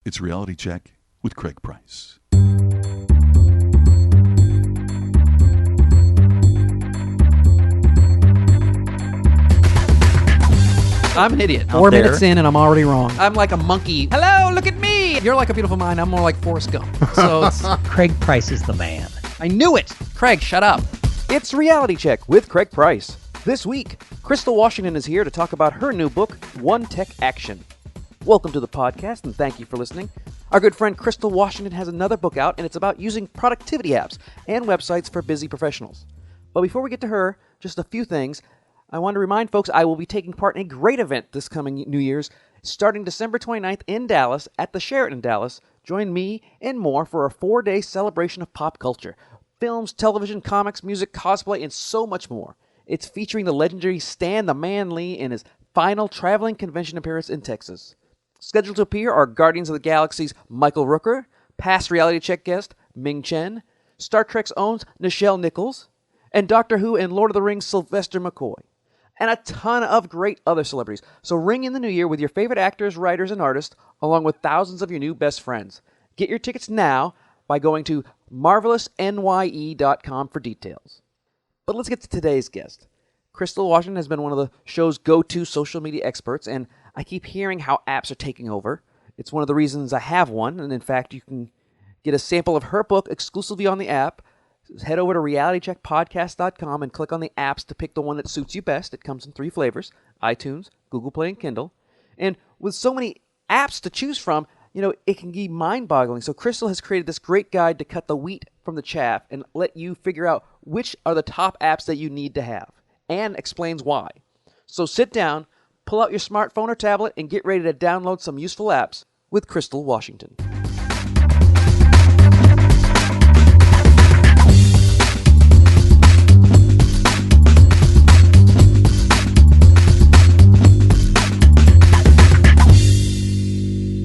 It's Reality Check with Craig Price. I'm an idiot. 4 minutes in and I'm already wrong. I'm like a monkey. Hello, look at me. You're like a beautiful mind. I'm more like Forrest Gump. So it's, Craig Price is the man. I knew it. Craig, shut up. It's Reality Check with Craig Price. This week, Crystal Washington is here to talk about her new book, One Tech Action. Welcome to the podcast, and thank you for listening. Our good friend Crystal Washington has another book out, and it's about using productivity apps and websites for busy professionals. But before we get to her, just a few things. I want to remind folks I will be taking part in a great event this coming New Year's, starting December 29th in Dallas at the Sheraton in Dallas. Join me and more for a 4-day celebration of pop culture. Films, television, comics, music, cosplay, and so much more. It's featuring the legendary Stan the Man Lee in his final traveling convention appearance in Texas. Scheduled to appear are Guardians of the Galaxy's Michael Rooker, past Reality Check guest Ming Chen, Star Trek's own Nichelle Nichols, and Doctor Who and Lord of the Rings Sylvester McCoy. And a ton of great other celebrities. So ring in the new year with your favorite actors, writers, and artists, along with thousands of your new best friends. Get your tickets now by going to marvelousnye.com for details. But let's get to today's guest. Crystal Washington has been one of the show's go-to social media experts, and I keep hearing how apps are taking over. It's one of the reasons I have one, and in fact, you can get a sample of her book exclusively on the app. Head over to realitycheckpodcast.com and click on the apps to pick the one that suits you best. It comes in 3 flavors, iTunes, Google Play, and Kindle. And with so many apps to choose from, it can be mind-boggling. So Crystal has created this great guide to cut the wheat from the chaff and let you figure out which are the top apps that you need to have, and explains why. So sit down, pull out your smartphone or tablet, and get ready to download some useful apps with Crystal Washington.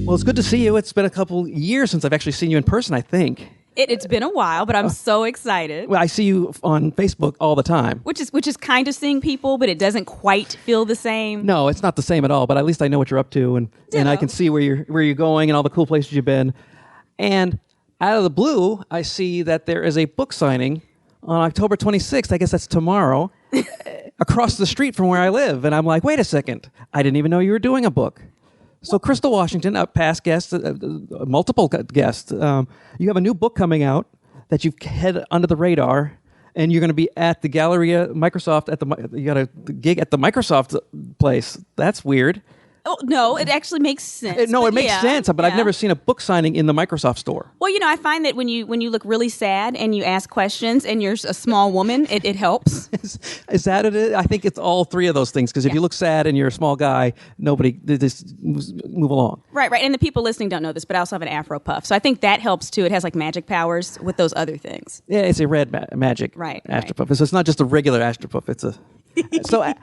Well, it's good to see you. It's been a couple years since I've actually seen you in person, I think. It's been a while, but I'm so excited. Well, I see you on Facebook all the time. Which is kind of seeing people, but it doesn't quite feel the same. No, it's not the same at all, but at least I know what you're up to, and I can see where you're going and all the cool places you've been. And out of the blue, I see that there is a book signing on October 26th. I guess that's tomorrow, across the street from where I live. And I'm like, wait a second. I didn't even know you were doing a book. So Crystal Washington, a past guest, multiple guests, you have a new book coming out that you've had under the radar, and you're going to be at the Galleria Microsoft, you got a gig at the Microsoft place. That's weird. Oh, no, it actually makes sense. It makes sense, but I've never seen a book signing in the Microsoft store. Well, I find that when you look really sad and you ask questions and you're a small woman, it helps. Is that it? I think it's all 3 of those things, because if you look sad and you're a small guy, nobody, just move along. Right. And the people listening don't know this, but I also have an Afro puff. So I think that helps too. It has like magic powers with those other things. Yeah, it's a red magic Astropuff. So it's not just a regular Astropuff. It's a... So...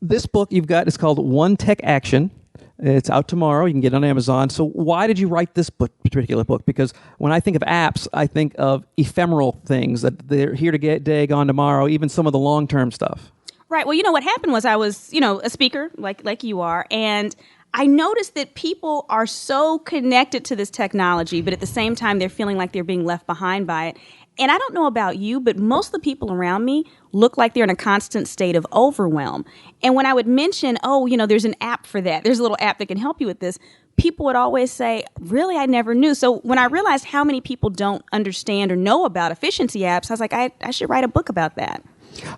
This book you've got is called One Tech Action. It's out tomorrow. You can get it on Amazon. So why did you write this particular book? Because when I think of apps, I think of ephemeral things, that they're here today, gone tomorrow, even some of the long-term stuff. Right. Well, what happened was I was, a speaker like you are, and I noticed that people are so connected to this technology, but at the same time, they're feeling like they're being left behind by it. And I don't know about you, but most of the people around me look like they're in a constant state of overwhelm. And when I would mention, there's an app for that, there's a little app that can help you with this, people would always say, really, I never knew. So when I realized how many people don't understand or know about efficiency apps, I was like, I should write a book about that.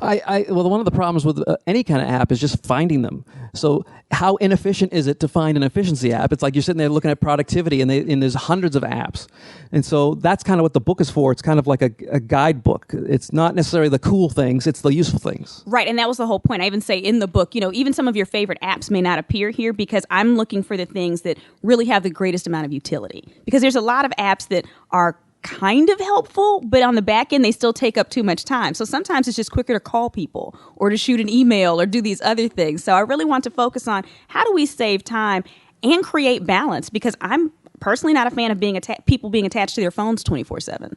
Well, one of the problems with any kind of app is just finding them. So how inefficient is it to find an efficiency app? It's like you're sitting there looking at productivity, and there's hundreds of apps. And so that's kind of what the book is for. It's kind of like a guidebook. It's not necessarily the cool things, it's the useful things. Right, and that was the whole point. I even say in the book, even some of your favorite apps may not appear here, because I'm looking for the things that really have the greatest amount of utility. Because there's a lot of apps that are kind of helpful, but on the back end, they still take up too much time. So sometimes it's just quicker to call people or to shoot an email or do these other things. So I really want to focus on how do we save time and create balance, because I'm personally not a fan of people being attached to their phones 24/7.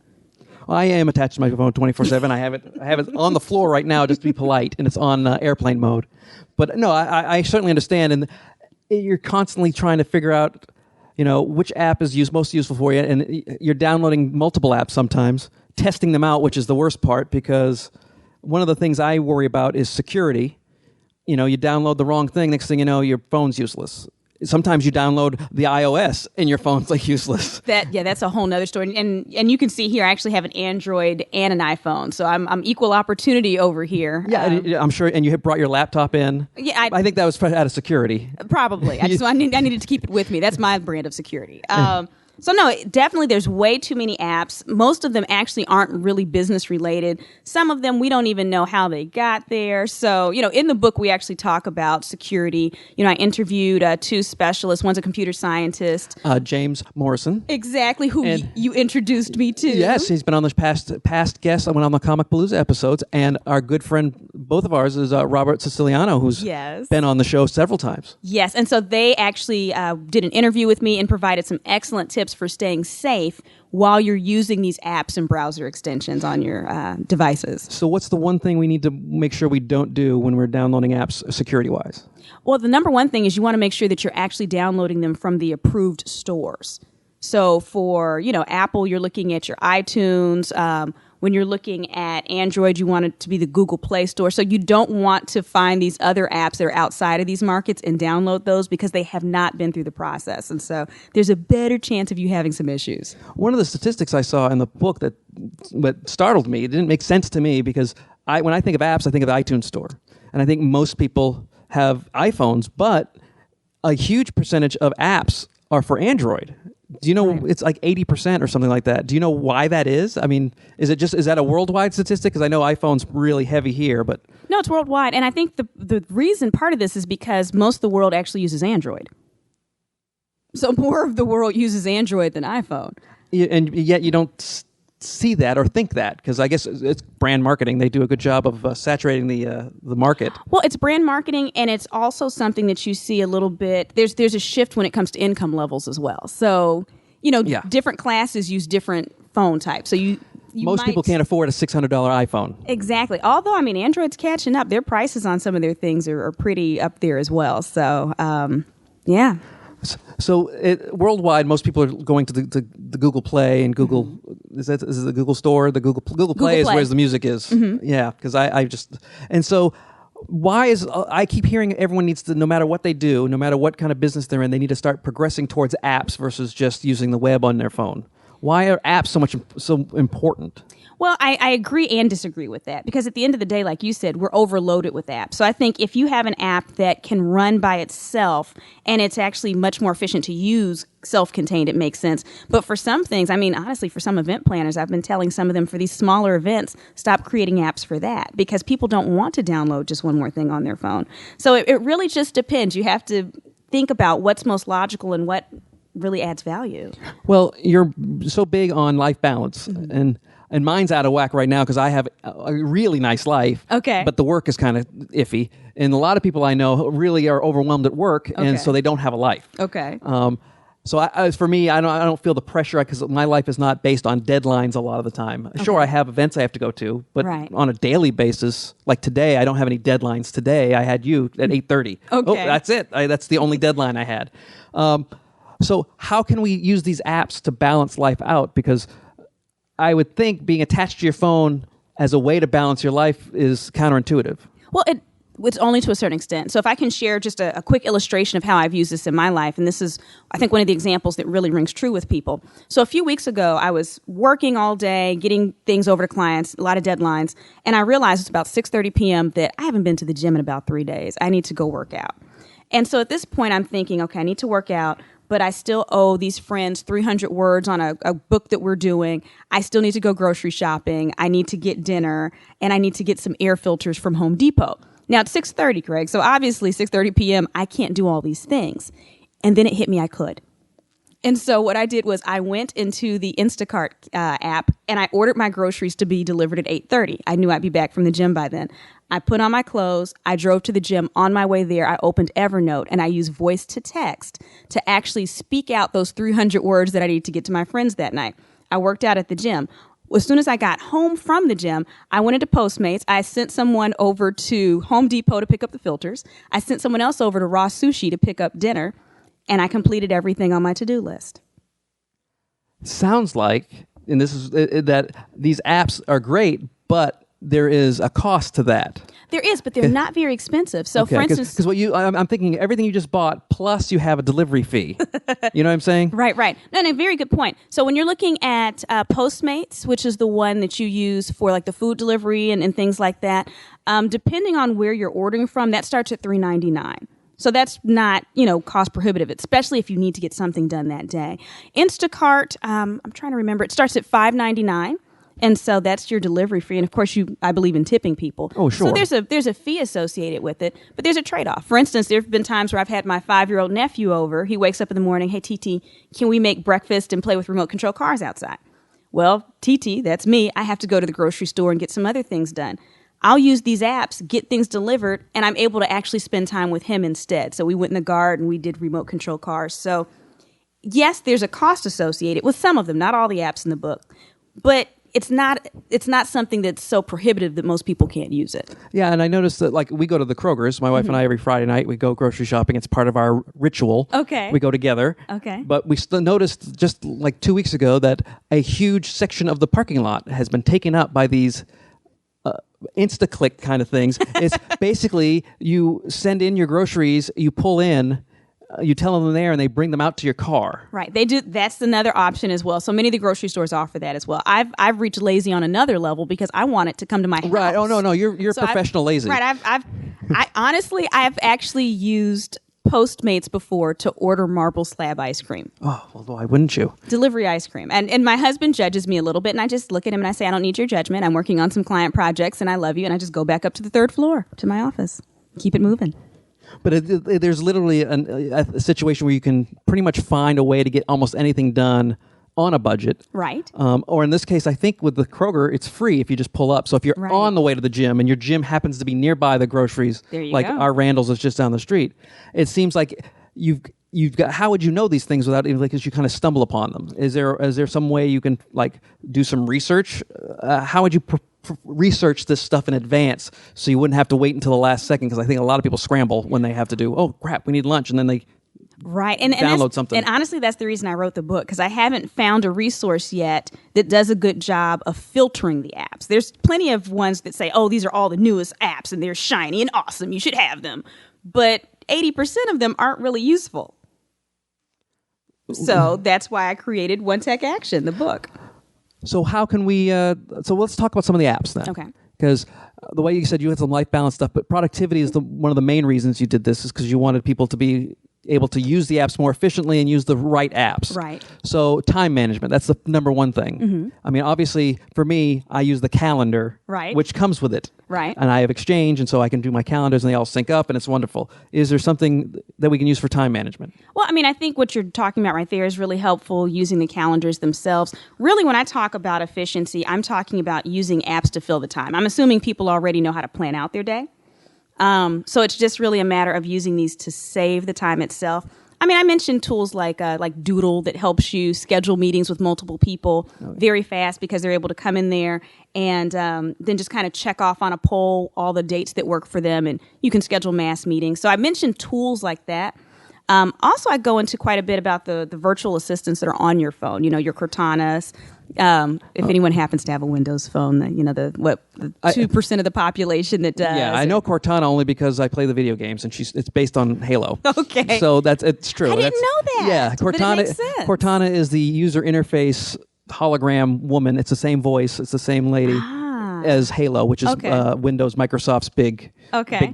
Well, I am attached to my phone 24/7. I have it on the floor right now, just to be polite, and it's on airplane mode. But no, I certainly understand, and you're constantly trying to figure out which app is most useful for you, and you're downloading multiple apps sometimes, testing them out, which is the worst part, because one of the things I worry about is security. You download the wrong thing, next thing you know, your phone's useless. Sometimes you download the iOS and your phone's useless. That's a whole nother story. And you can see here, I actually have an Android and an iPhone, so I'm equal opportunity over here. Yeah, I'm sure. And you had brought your laptop in. Yeah, I think that was out of security. Probably. I needed to keep it with me. That's my brand of security. So no, definitely there's way too many apps. Most of them actually aren't really business related. Some of them we don't even know how they got there. So, in the book we actually talk about security. I interviewed two specialists. One's a computer scientist. James Morrison. Exactly, who you introduced me to. Yes, he's been on this past guest. I went on the Comic Palooza episodes. And our good friend, both of ours, is Robert Siciliano, who's been on the show several times. Yes, and so they actually did an interview with me and provided some excellent tips for staying safe while you're using these apps and browser extensions on your devices. So what's the one thing we need to make sure we don't do when we're downloading apps security-wise? Well, the number one thing is you want to make sure that you're actually downloading them from the approved stores. So for, Apple, you're looking at your iTunes. When you're looking at Android, you want it to be the Google Play Store. So you don't want to find these other apps that are outside of these markets and download those because they have not been through the process. And so there's a better chance of you having some issues. One of the statistics I saw in the book that startled me, it didn't make sense to me because when I think of apps, I think of the iTunes Store. And I think most people have iPhones, but a huge percentage of apps are for Android. Do you know it's like 80% or something like that? Do you know why that is? I mean, is that a worldwide statistic? Because I know iPhone's really heavy here, but no, it's worldwide. And I think the reason part of this is because most of the world actually uses Android. So more of the world uses Android than iPhone. And yet you don't see that or think that, because I guess it's brand marketing. They do a good job of saturating the market. Well, it's brand marketing, and it's also something that you see a little bit. There's a shift when it comes to income levels as well. So, different classes use different phone types. So most people can't afford a $600 iPhone. Exactly. Although, Android's catching up. Their prices on some of their things are pretty up there as well. So, yeah. So worldwide, most people are going to the Google Play and Google. Mm-hmm. Is it the Google Store? The Google Play is where the music is. Mm-hmm. Yeah, because and so why is I keep hearing everyone needs to, no matter what they do, no matter what kind of business they're in, they need to start progressing towards apps versus just using the web on their phone. Why are apps so important? Well, I agree and disagree with that because at the end of the day, like you said, we're overloaded with apps. So I think if you have an app that can run by itself and it's actually much more efficient to use self-contained, it makes sense. But for some things, honestly, for some event planners, I've been telling some of them for these smaller events, stop creating apps for that because people don't want to download just one more thing on their phone. So it really just depends. You have to think about what's most logical and what really adds value. Well, you're so big on life balance, mm-hmm. and mine's out of whack right now because I have a really nice life. Okay. But the work is kind of iffy, and a lot of people I know really are overwhelmed at work, and so they don't have a life. Okay. So for me, I don't feel the pressure because my life is not based on deadlines a lot of the time. Okay. Sure, I have events I have to go to, but on a daily basis, like today, I don't have any deadlines. Today, I had you at 8:30. Okay. Oh, that's it. That's the only deadline I had. So how can we use these apps to balance life out? Because I would think being attached to your phone as a way to balance your life is counterintuitive. Well, it's only to a certain extent. So if I can share just a quick illustration of how I've used this in my life, and this is, I think, one of the examples that really rings true with people. So a few weeks ago, I was working all day, getting things over to clients, a lot of deadlines, and I realized it's about 6:30 p.m. that I haven't been to the gym in about 3 days. I need to go work out. And so at this point, I'm thinking, okay, I need to work out, but I still owe these friends 300 words on a book that we're doing. I still need to go grocery shopping. I need to get dinner, and I need to get some air filters from Home Depot. Now, it's 6:30, Greg, so obviously 6:30 p.m., I can't do all these things. And then it hit me I could. And so what I did was I went into the Instacart app, and I ordered my groceries to be delivered at 8:30. I knew I'd be back from the gym by then. I put on my clothes. I drove to the gym. On my way there, I opened Evernote, and I used voice to text to actually speak out those 300 words that I needed to get to my friends that night. I worked out at the gym. As soon as I got home from the gym, I went into Postmates. I sent someone over to Home Depot to pick up the filters. I sent someone else over to Raw Sushi to pick up dinner. and I completed everything on my to-do list. Sounds like, and this is that these apps are great, but there is a cost to that. There is, but they're not very expensive. So, for instance, because I'm thinking everything you just bought plus you have a delivery fee. You know what I'm saying? Right. No, very good point. So when you're looking at Postmates, which is the one that you use for like the food delivery and things like that, depending on where you're ordering from, that starts at $3.99. So that's not, cost prohibitive, especially if you need to get something done that day. Instacart, I'm trying to remember, it starts at $5.99. And so that's your delivery fee. And of course, I believe in tipping people. Oh, sure. So there's a fee associated with it, but there's a trade-off. For instance, there have been times where I've had my 5-year-old nephew over. He wakes up in the morning, hey, TT, can we make breakfast and play with remote control cars outside? Well, TT, that's me. I have to go to the grocery store and get some other things done. I'll use these apps, get things delivered, and I'm able to actually spend time with him instead. So we went in the garden, we did remote control cars. So yes, there's a cost associated with some of them, not all the apps in the book, but it's not something that's so prohibitive that most people can't use it. Yeah, and I noticed that like we go to the Kroger's, my wife and I, every Friday night, we go grocery shopping. It's part of our ritual. Okay. We go together. Okay. But we still noticed just like 2 weeks ago that a huge section of the parking lot has been taken up by these Insta-click kind of things. It's basically you send in your groceries, you pull in, you tell them there, and they bring them out to your car. Right. They do. That's another option as well. So many of the grocery stores offer that as well. I've reached lazy on another level because I want it to come to my house. Right. Oh no, you're So professional lazy. Right. I honestly I've actually used Postmates before to order marble slab ice cream. Oh, well, why wouldn't you? Delivery ice cream. And my husband judges me a little bit, and I just look at him and I say, I don't need your judgment. I'm working on some client projects, and I love you. And I just go back up to the 3rd floor to my office. Keep it moving. But there's literally a situation where you can pretty much find a way to get almost anything done on a budget. Right. Or in this case, I think with the Kroger, it's free if you just pull up. So if you're Right. on the way to the gym and your gym happens to be nearby the groceries, There you like go. our Randall's is just down the street, it seems like you've got. How would you know these things without even because you kind of stumble upon them? Is there some way you can like do some research? How would you research this stuff in advance so you wouldn't have to wait until the last second? Because I think a lot of people scramble when they have to do. Oh crap, we need lunch, and then they. Right. And download something. And honestly, that's the reason I wrote the book, because I haven't found a resource yet that does a good job of filtering the apps. There's plenty of ones that say, oh, these are all the newest apps and they're shiny and awesome. You should have them. But 80% of them aren't really useful. So that's why I created One Tech Action, the book. So how can we? So let's talk about some of the apps then. Okay. Because the way you said you had some life balance stuff, but productivity is one of the main reasons you did this is because you wanted people to be able to use the apps more efficiently and use the right apps. Right. So time management, that's the number one thing. Mm-hmm. I mean, obviously, for me, I use the calendar, Right. which comes with it. Right. And I have Exchange, and so I can do my calendars, and they all sync up, and it's wonderful. Is there something that we can use for time management? Well, I mean, I think what you're talking about right there is really helpful, using the calendars themselves. Really, when I talk about efficiency, I'm talking about using apps to fill the time. I'm assuming people already know how to plan out their day. So it's just really a matter of using these to save the time itself. I mean, I mentioned tools like Doodle that helps you schedule meetings with multiple people very fast because they're able to come in there and then just kind of check off on a poll all the dates that work for them, and you can schedule mass meetings. So I mentioned tools like that. Also, I go into quite a bit about the virtual assistants that are on your phone. You know, your Cortanas. If anyone happens to have a Windows phone, the 2% of the population that does. Yeah, I know Cortana only because I play the video games, and it's based on Halo. Okay. So it's true. I didn't know that. Yeah, but it makes sense. Cortana is the user interface hologram woman. It's the same voice. It's the same lady as Halo, which is Windows, Microsoft's big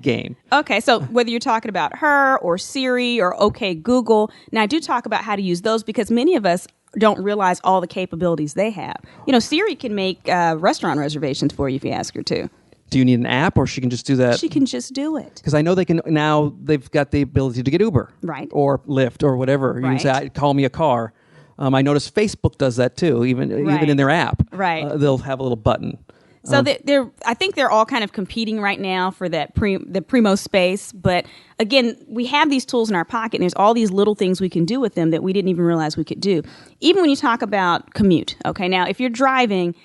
game. Okay, so whether you're talking about her or Siri or OK Google, now I do talk about how to use those because many of us don't realize all the capabilities they have. You know, Siri can make restaurant reservations for you if you ask her to. Do you need an app, or she can just do that? She can just do it. Because I know they've got the ability to get Uber. Right. Or Lyft or whatever. You can say, call me a car. I noticed Facebook does that too, even in their app. Right. They'll have a little button. So I think they're all kind of competing right now for that the primo space. But again, we have these tools in our pocket, and there's all these little things we can do with them that we didn't even realize we could do. Even when you talk about commute. Okay, now if you're driving,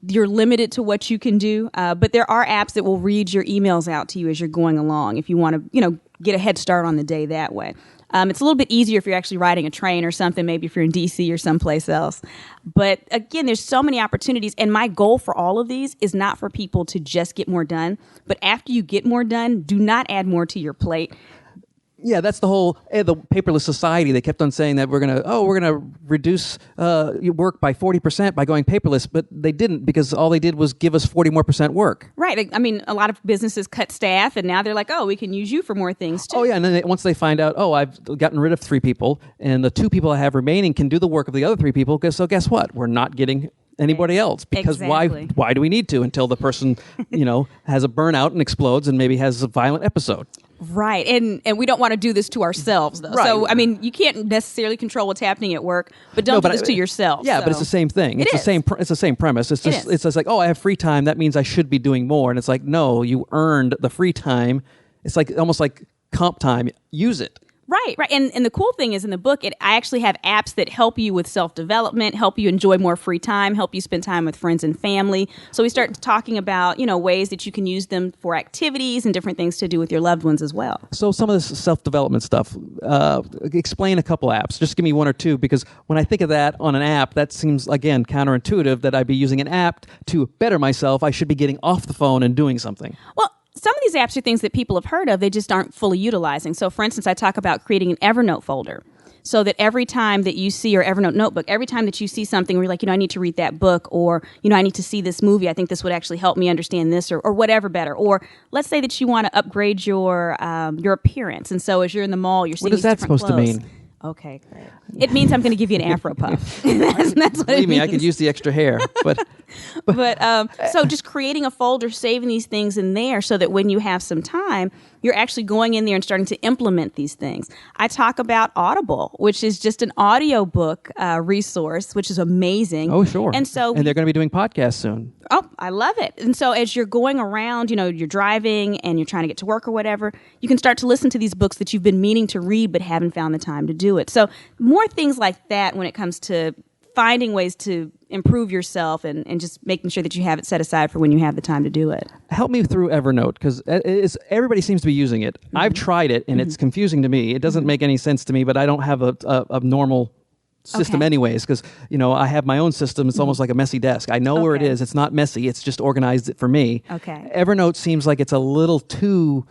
you're limited to what you can do. But there are apps that will read your emails out to you as you're going along if you want to, get a head start on the day that way. It's a little bit easier if you're actually riding a train or something, maybe if you're in DC or someplace else. But again, there's so many opportunities. And my goal for all of these is not for people to just get more done. But after you get more done, do not add more to your plate. Yeah, that's the whole the paperless society. They kept on saying that we're gonna reduce your work by 40% by going paperless, but they didn't, because all they did was give us 40% more work. Right. I mean, a lot of businesses cut staff, and now they're like, oh, we can use you for more things too. Oh yeah, and then once they find out, oh, I've gotten rid of 3 people, and the 2 people I have remaining can do the work of the other 3 people. So guess what? We're not getting anybody else, because Exactly. why do we need to, until the person has a burnout and explodes and maybe has a violent episode. Right. And we don't want to do this to ourselves, though. Right. So, I mean, you can't necessarily control what's happening at work, but don't do this to yourself. Yeah, so. but it's the same thing. It's the same premise. It's just like, oh, I have free time. That means I should be doing more. And it's like, no, you earned the free time. It's like almost like comp time. Use it. Right. And the cool thing is, in the book, I actually have apps that help you with self-development, help you enjoy more free time, help you spend time with friends and family. So we start talking about, ways that you can use them for activities and different things to do with your loved ones as well. So some of this self-development stuff, explain a couple apps. Just give me 1 or 2, because when I think of that on an app, that seems, again, counterintuitive, that I'd be using an app to better myself. I should be getting off the phone and doing something. Well, some of these apps are things that people have heard of, they just aren't fully utilizing. So, for instance, I talk about creating an Evernote folder, so that every time that you see your Evernote notebook, every time that you see something where you're like, I need to read that book, or, I need to see this movie, I think this would actually help me understand this, or whatever better. Or let's say that you want to upgrade your appearance. And so as you're in the mall, you're seeing What is that supposed clothes. to mean? Okay, great. It means I'm going to give you an Afro puff. that's what Believe it me, means. I could use the extra hair, but So just creating a folder, saving these things in there, so that when you have some time, you're actually going in there and starting to implement these things. I talk about Audible, which is just an audiobook resource, which is amazing. Oh, sure. And so they're going to be doing podcasts soon. Oh, I love it. And so as you're going around, you're driving and you're trying to get to work or whatever, you can start to listen to these books that you've been meaning to read but haven't found the time to do it. So more things like that when it comes to finding ways to improve yourself and just making sure that you have it set aside for when you have the time to do it. Help me through Evernote, because everybody seems to be using it. Mm-hmm. I've tried it, and it's confusing to me. It doesn't make any sense to me, but I don't have a normal system anyways, because I have my own system. It's almost like a messy desk. I know where it is. It's not messy. It's just organized for me. Okay. Evernote seems like it's a little too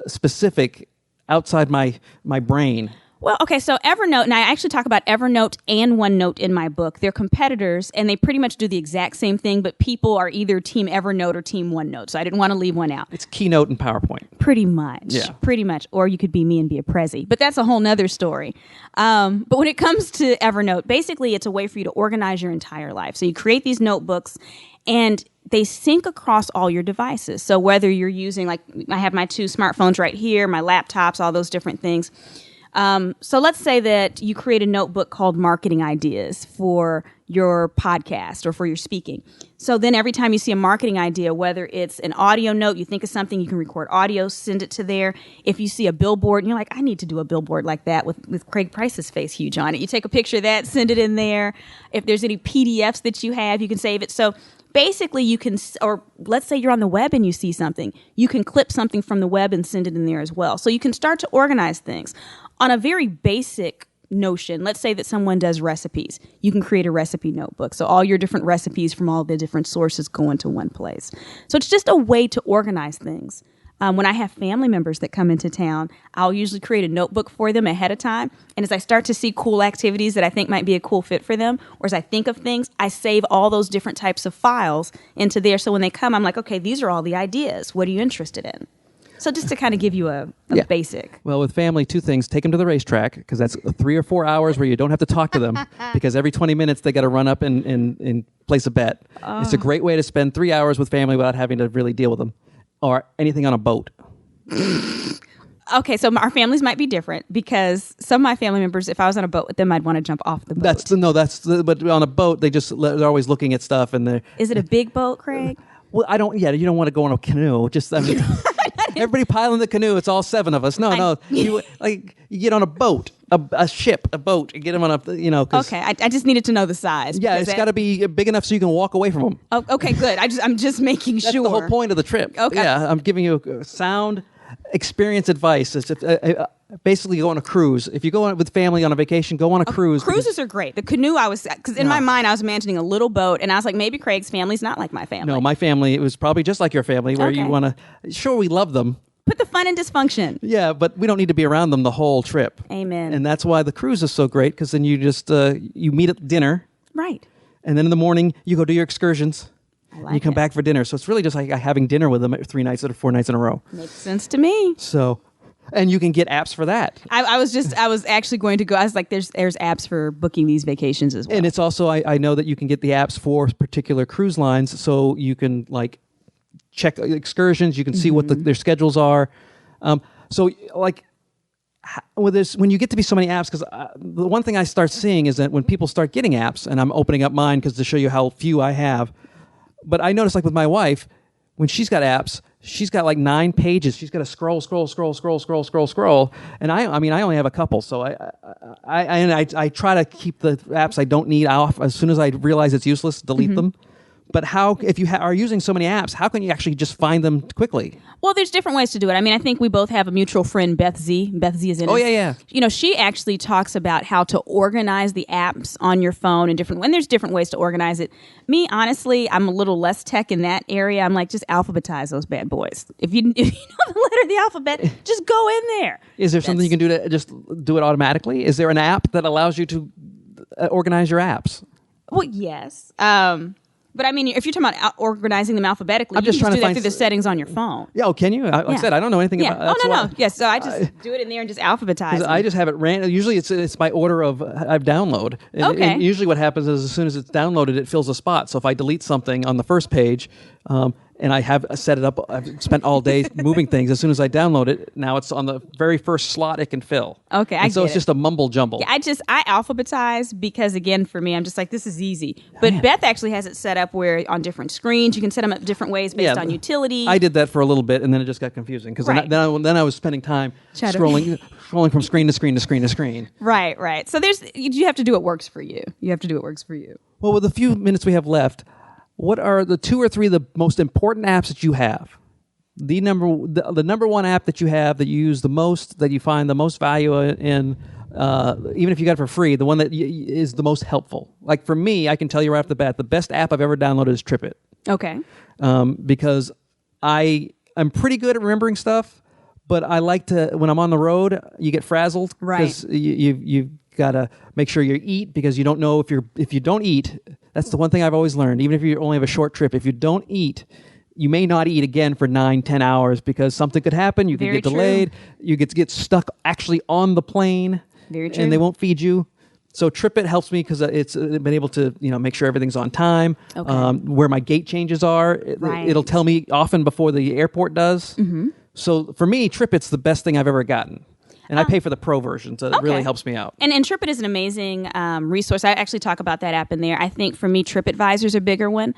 specific, outside my brain. Well, okay, so Evernote, and I actually talk about Evernote and OneNote in my book. They're competitors, and they pretty much do the exact same thing, but people are either Team Evernote or Team OneNote, so I didn't want to leave one out. It's Keynote and PowerPoint. Pretty much. Yeah. Pretty much. Or you could be me and be a prezi. But that's a whole nother story. But when it comes to Evernote, basically it's a way for you to organize your entire life. So you create these notebooks, and they sync across all your devices. So whether you're using, like, I have my 2 smartphones right here, my laptops, all those different things. So let's say that you create a notebook called Marketing Ideas for your podcast or for your speaking. So then every time you see a marketing idea, whether it's an audio note, you think of something, you can record audio, send it to there. If you see a billboard and you're like, I need to do a billboard like that with Craig Price's face huge on it, you take a picture of that, send it in there. If there's any PDFs that you have, you can save it. So basically you can, or let's say you're on the web and you see something, you can clip something from the web and send it in there as well. So you can start to organize things. On a very basic notion, let's say that someone does recipes. You can create a recipe notebook. So all your different recipes from all the different sources go into one place. So it's just a way to organize things. When I have family members that come into town, I'll usually create a notebook for them ahead of time. And as I start to see cool activities that I think might be a cool fit for them, or as I think of things, I save all those different types of files into there. So when they come, I'm like, okay, these are all the ideas. What are you interested in? So just to kind of give you a basic. Well, with family, 2 things. Take them to the racetrack, because that's 3 or 4 hours where you don't have to talk to them, because every 20 minutes they got to run up and place a bet. It's a great way to spend 3 hours with family without having to really deal with them. Or anything on a boat. Okay, so our families might be different, because some of my family members, if I was on a boat with them, I'd want to jump off the boat. But on a boat, they're always looking at stuff, and Is it a big boat, Craig? Well, you don't want to go on a canoe. Everybody pile in the canoe. It's all 7 of us. No. You get on a boat, a ship, a boat. You get them on a, Okay, I just needed to know the size. Yeah, it's got to be big enough so you can walk away from them. Oh, okay, good. I'm just making That's sure. the whole point of the trip. Okay. Yeah, I'm giving you a sound. experience advice. It's basically go on a cruise. If you go on with family on a vacation, go on a cruise. Cruises are great. The canoe, because in my mind I was imagining a little boat, and I was like, maybe Craig's family's not like my family. No, my family, it was probably just like your family, where you want to. Sure, we love them. Put the fun in dysfunction. Yeah, but we don't need to be around them the whole trip. Amen. And that's why the cruise is so great, because then you just you meet at dinner, Right. and then in the morning you go do your excursions. Like and you come it. back for dinner. So it's really just like having dinner with them 3 nights or 4 nights in a row. Makes sense to me. So, and you can get apps for that. I was actually going to go. I was like, there's apps for booking these vacations as well. And it's also, I know that you can get the apps for particular cruise lines, so you can check excursions. You can see what their schedules are. So with this, when you get to be so many apps, because the one thing I start seeing is that when people start getting apps, and I'm opening up mine because to show you how few I have. But I notice, like with my wife, when she's got apps, she's got like 9 pages. She's got to scroll, and I only have a couple. So I try to keep the apps I don't need off. As soon as I realize it's useless, delete them. But if you are using so many apps, how can you actually just find them quickly? Well, there's different ways to do it. I mean, I think we both have a mutual friend, Beth Z. Beth Z is in it. Oh, yeah. You know, she actually talks about how to organize the apps on your phone and there's different ways to organize it. Me, honestly, I'm a little less tech in that area. I'm like, just alphabetize those bad boys. If you know the letter of the alphabet, just go in there. Is there something you can do to just do it automatically? Is there an app that allows you to organize your apps? Well, yes. But I mean, if you're talking about organizing them alphabetically, I'm just you can trying to do that find through the settings on your phone. Yeah, oh, can you? Like I said, I don't know anything about that. No. Yes, so I just do it in there and just alphabetize them. I just have it random. Usually it's by order of I've download. Okay. And usually what happens is as soon as it's downloaded, it fills a spot. So if I delete something on the first page, and I have set it up, I've spent all day moving things. As soon as I download it, now it's on the very first slot it can fill. Okay, and so it's just a mumble jumble. Yeah, I alphabetize because, again, for me, I'm just like, this is easy. But Beth actually has it set up where on different screens, you can set them up different ways based on utility. I did that for a little bit, and then it just got confusing because then I was spending time scrolling from screen to screen to screen to screen. Right. So you have to do what works for you. Well, with the few minutes we have left, what are the 2 or 3 of the most important apps that you have? The number one app that you have that you use the most, that you find the most value in, even if you got it for free, the one that is the most helpful. Like for me, I can tell you right off the bat, the best app I've ever downloaded is TripIt. Okay. Because I'm pretty good at remembering stuff, but I like to, when I'm on the road, you get frazzled. Right. Because you've got to make sure you eat, because you don't know if you don't eat. That's the one thing I've always learned. Even if you only have a short trip, if you don't eat, you may not eat again for 9-10 hours because something could happen. You could get delayed. You get stuck actually on the plane. Very true. And they won't feed you. So TripIt helps me because it's been able to make sure everything's on time. Okay. Where my gate changes are, it'll tell me often before the airport does. Mm-hmm. So for me, TripIt's the best thing I've ever gotten. And I pay for the pro version, so it really helps me out. And TripIt is an amazing resource. I actually talk about that app in there. I think for me, TripAdvisor is a bigger one,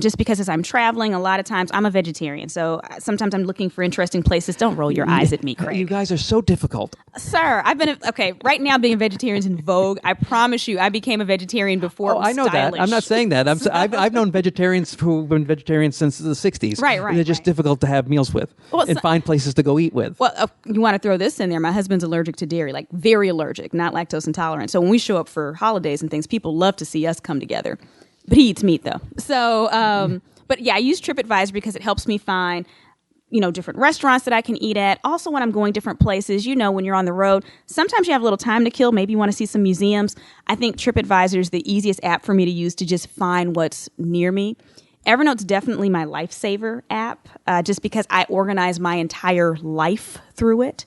just because as I'm traveling, a lot of times I'm a vegetarian, so sometimes I'm looking for interesting places. Don't roll your eyes at me, Craig. You guys are so difficult. Sir, right now being a vegetarian is in vogue. I promise you, I became a vegetarian before it was I know stylish. that. I'm not saying that. I've known vegetarians who've been vegetarians since the 60s. Right. And they're just difficult to have meals with and find places to go eat with. Well, you want to throw this in there. My husband's allergic to dairy, like very allergic, not lactose intolerant. So when we show up for holidays and things, people love to see us come together. But he eats meat, though. So, but yeah, I use TripAdvisor because it helps me find, different restaurants that I can eat at. Also, when I'm going different places, when you're on the road, sometimes you have a little time to kill. Maybe you want to see some museums. I think TripAdvisor is the easiest app for me to use to just find what's near me. Evernote's definitely my lifesaver app, just because I organize my entire life through it.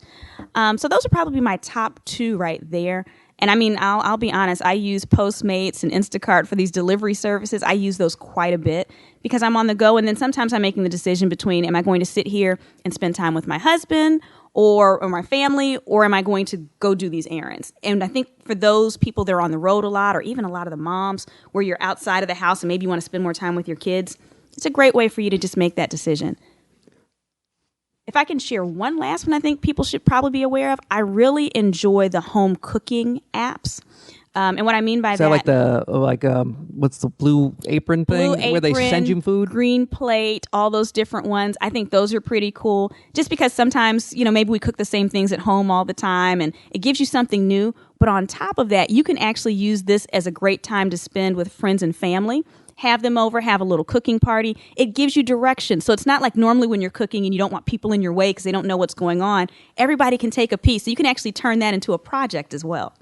So those are probably my top 2 right there. And I mean, I'll be honest, I use Postmates and Instacart for these delivery services. I use those quite a bit because I'm on the go. And then sometimes I'm making the decision between, am I going to sit here and spend time with my husband or my family, or am I going to go do these errands? And I think for those people that are on the road a lot, or even a lot of the moms where you're outside of the house and maybe you want to spend more time with your kids, it's a great way for you to just make that decision. If I can share one last one I think people should probably be aware of, I really enjoy the home cooking apps. And what I mean by Is that what's the blue apron thing Blue where they send Apron, you food? Green Plate, all those different ones. I think those are pretty cool. Just because sometimes, maybe we cook the same things at home all the time and it gives you something new. But on top of that, you can actually use this as a great time to spend with friends and family. Have them over, have a little cooking party. It gives you direction. So it's not like normally when you're cooking and you don't want people in your way because they don't know what's going on. Everybody can take a piece. So you can actually turn that into a project as well.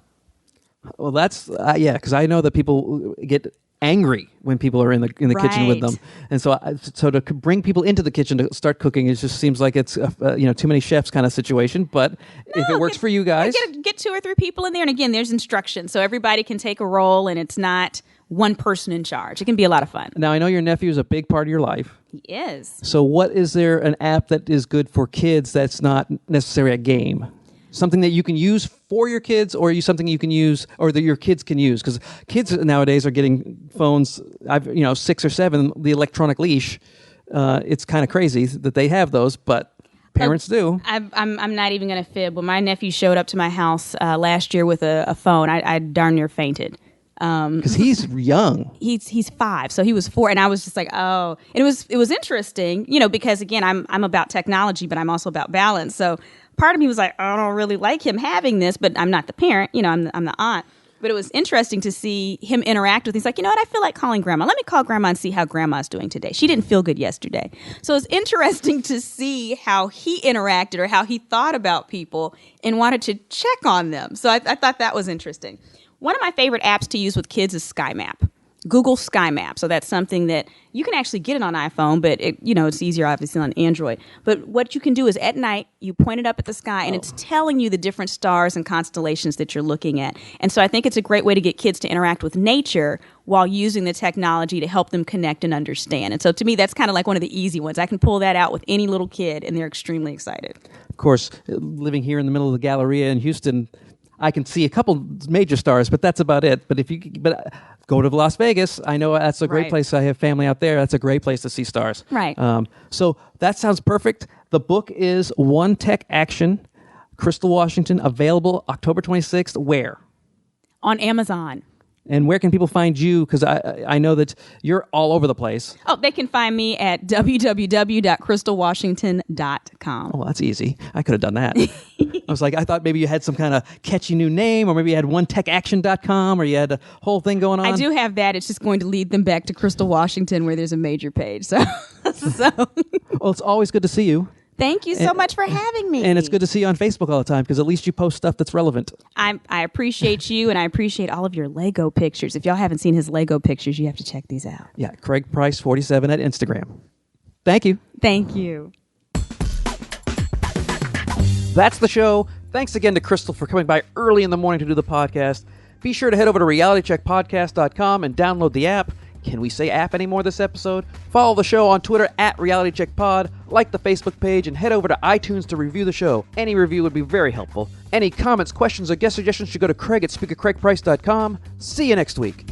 Well, that's because I know that people get angry when people are in the kitchen with Right. them, and so to bring people into the kitchen to start cooking, it just seems like it's too many chefs kind of situation. But if it works for you guys, Get 2 or 3 people in there. And again, there's instructions. So everybody can take a role and it's not one person in charge. It can be a lot of fun. now I know your nephew is a big part of your life. He is. So what is there an app that is good for kids that's not necessarily a game? Something that you can use for your kids, or something you can use, or that your kids can use, because kids nowadays are getting phones. 6 or 7, the electronic leash. It's kind of crazy that they have those, but parents do. I'm not even going to fib. When my nephew showed up to my house last year with a phone, I darn near fainted. Because he's young. He's 5, so he was 4, and I was just like, oh. And it was interesting, because again, I'm about technology, but I'm also about balance. So part of me was like, I don't really like him having this, but I'm not the parent, I'm the aunt. But it was interesting to see him interact with. He's like, what? I feel like calling grandma. Let me call grandma and see how grandma's doing today. She didn't feel good yesterday. So it was interesting to see how he interacted or how he thought about people and wanted to check on them. So I thought that was interesting. One of my favorite apps to use with kids is SkyMap. Google Sky Map. So that's something that you can actually get it on iPhone, but it's easier obviously on Android. But what you can do is at night, you point it up at the sky and it's telling you the different stars and constellations that you're looking at. And so I think it's a great way to get kids to interact with nature while using the technology to help them connect and understand. And so to me, that's kind of like one of the easy ones. I can pull that out with any little kid and they're extremely excited. Of course, living here in the middle of the Galleria in Houston, I can see a couple major stars, but that's about it. But go to Las Vegas. I know that's a great Right. place. I have family out there. That's a great place to see stars. Right. So that sounds perfect. The book is One Tech Action, Crystal Washington, available October 26th. Where? On Amazon. And where can people find you? Because I know that you're all over the place. Oh, they can find me at www.crystalwashington.com. Oh, that's easy. I could have done that. I thought maybe you had some kind of catchy new name, or maybe you had onetech.action.com, or you had a whole thing going on. I do have that. It's just going to lead them back to Crystal Washington where there's a major page. So Well, it's always good to see you. thank you so much for having me. And it's good to see you on Facebook all the time, because at least you post stuff that's relevant. I appreciate you, and I appreciate all of your Lego pictures. If y'all haven't seen his Lego pictures, you have to check these out. Yeah, Craig Price 47 at Instagram. Thank you. Thank you. That's the show. Thanks again to Crystal for coming by early in the morning to do the podcast. Be sure to head over to realitycheckpodcast.com and download the app. Can we say app anymore this episode? Follow the show on Twitter at RealityCheckPod, like the Facebook page, and head over to iTunes to review the show. Any review would be very helpful. Any comments, questions, or guest suggestions should go to Craig at speakercraigprice.com. See you next week.